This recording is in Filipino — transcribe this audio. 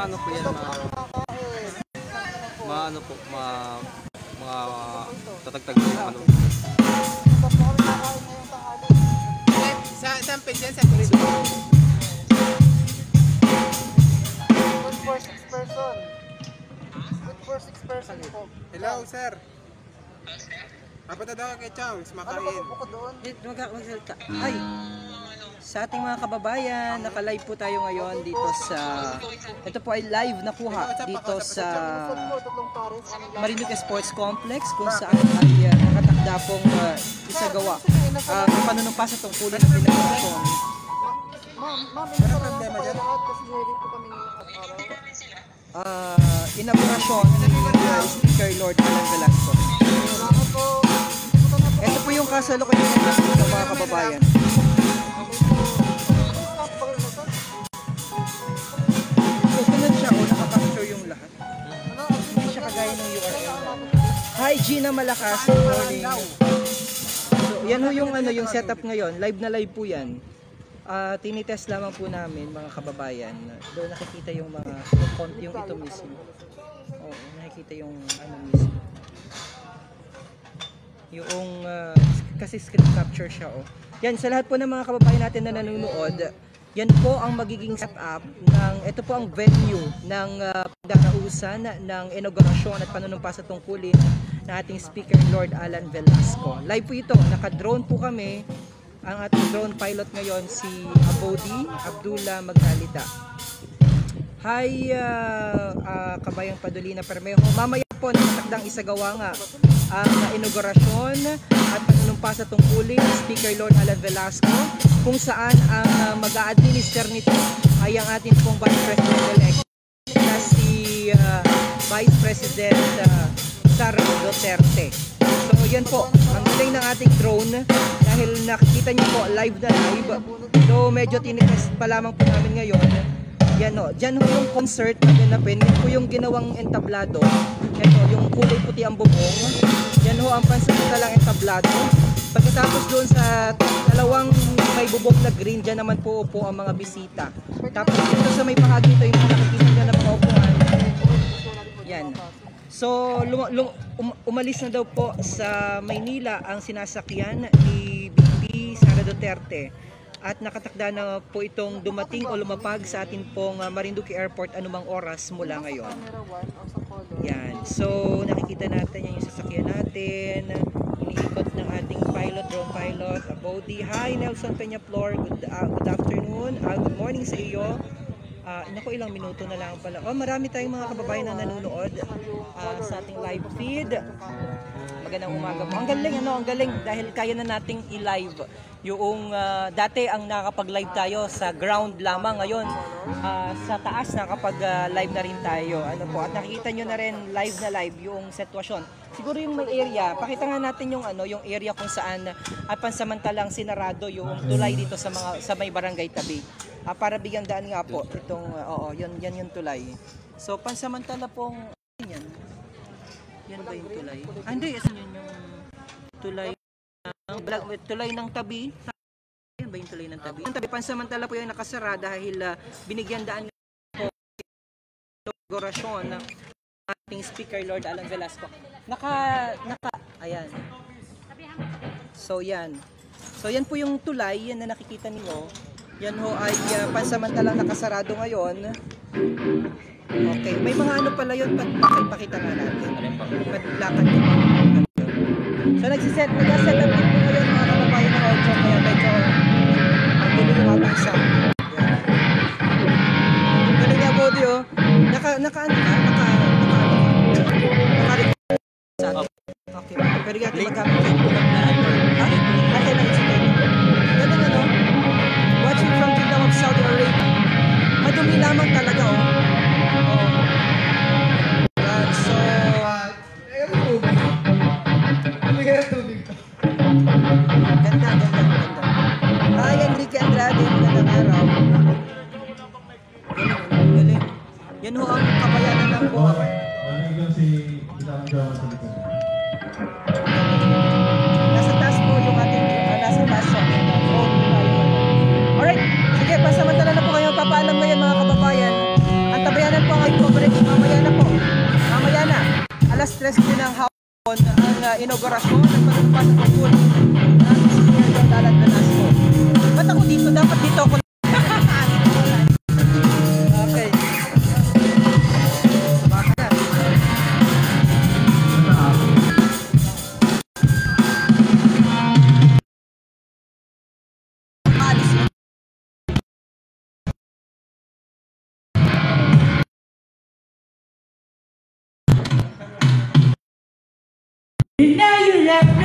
ano po yan, ano po, mga tatagtag yung ano. Saan page yan? Sa turismo? Good for 6 person. Good for 6 person po. Hello, sir. Papunta daw kay Charles, makain. Ano ba po doon? Magsalita. Ay, sa ating mga kababayan, naka-live po tayo ngayon dito sa, ito po ay live na kuha dito sa Marinduque Sports Complex kung saan ay nakatakda pong isagawa ang panunumpas sa tungkulin ng inaugurasyon. Ma'am, may problema dyan? Kasi ready po kami inaugurasyon ni Speaker Lord Alan Velasco. Ito po yung kasalukuyan ng mga kababayan. Susunod siya o nakapicture yung lahat. Hindi siya kagaya ng URL. Hi Gina Malakas, good morning. So, yan ho yung, yung setup ngayon. Live na live po yan. Tinitest lamang po namin mga kababayan. Doon nakikita yung mga yung ito mismo. Oo, nakikita yung ano mismo. Yung kasi screen capture siya oh. Yan sa lahat po ng mga kababayan natin na nanonood. Yan po ang magiging setup ng ito po ang venue ng pagdakausan ng inaugurasyon at panunumpas sa tungkulin ng ating Speaker Lord Alan Velasco. Live po ito, naka-drone po kami. Ang ating drone pilot ngayon si Abodi Abdullah Magdalita. Hi Kabayang Padolina Permejo. Mamaya po nakatakdang isagawa nga ang inaugurasyon at panunumpas sa tungkulin ni Speaker Lord Alan Velasco kung saan ang mag-a-administer nito ay ang ating pong Vice President-elect na si Vice President Sara Duterte. So yan po, ang galing ng ating drone dahil nakikita niyo po live na live. So medyo tinitest pa lamang po namin ngayon. Yan o, dyan ho yung concert na ganapin. Yan po yung ginawang entablado. Yan o, yung kulay puti ang bubong. Yan ho ang pansamantalang entablado. Pagkatapos doon sa dalawang may bubong na green, dyan naman po upo ang mga bisita. Tapos dito sa may bahagi ito yung mga nakikita dyan na mga upuan. Yan. So, umalis na daw po sa Maynila ang sinasakyan ni BP Sara Duterte. At nakatakda na po itong dumating o lumapag sa atin pong Marinduque Airport anumang oras mula ngayon. Yan. So, nakikita natin yung sasakyan natin. Iniikot ng ating pilot, drone pilot, Abodi. Hi, Nelson Peñaflor. Good afternoon. Good morning sa iyo. Naku, ilang minuto na lang pala. Oh, marami tayong mga kababayan na nanonood sa ating live feed. Magandang umaga po. Ang galing, ang galing dahil kaya na nating i-live. Yung dati ang nakapag-live tayo sa ground lamang, ngayon sa taas nakapag-live na rin tayo. Ano po, at nakikita nyo na rin live na live yung sitwasyon. Siguro yung may area, pakita nga natin yung yung area kung saan pansamantalang sinarado yung tulay dito sa may barangay tabi. Para bigyang daan nga po itong yan yung tulay. So pansamantala pong yan. Yan ba yung tulay? Hindi, yun yung tulay ng tabi. Yan ba yung tulay ng tabi? Yung tabi pansamantala po yung nakasara dahil binigyan daan po inaugurasyon ng ating Speaker Lord Alan Velasco. Ayan. So yan. So yan po yung tulay yan na nakikita niyo. Yan ho ay pansamantalang nakasarado ngayon. Okay, may mga ano pala yun, pakita nga natin. Paglakad nyo. So nag-set up din po ngayon mga kababayan ng audio. Kaya medyo ang gulo ng ating sound. Galing nga audio. Okay, pero yan magamit yung tulog na okay na explain. Ganun watching from Kingdom of Saudi Arabia. Madumi lamang talaga so ganda. Hi Enrique Andrade, magandang araw. Galing. Yan ho ang kabayanan ng po. Nasa taas po yung ating nasa taas. Alright, sige, pasamantala na po kayo. Papaalam ngayon mga kababayan. Ang tabayan kailan po kayo pabalik? Mamaya na po. Mamaya na. Alas 3 po ng hapon ang inaugurasyon ng pagpapasok ng pool ng Senior Dalat Velasco. Ba't ako dito? Dapat dito ako. Okay. Baka na. Alis na. And now you left me.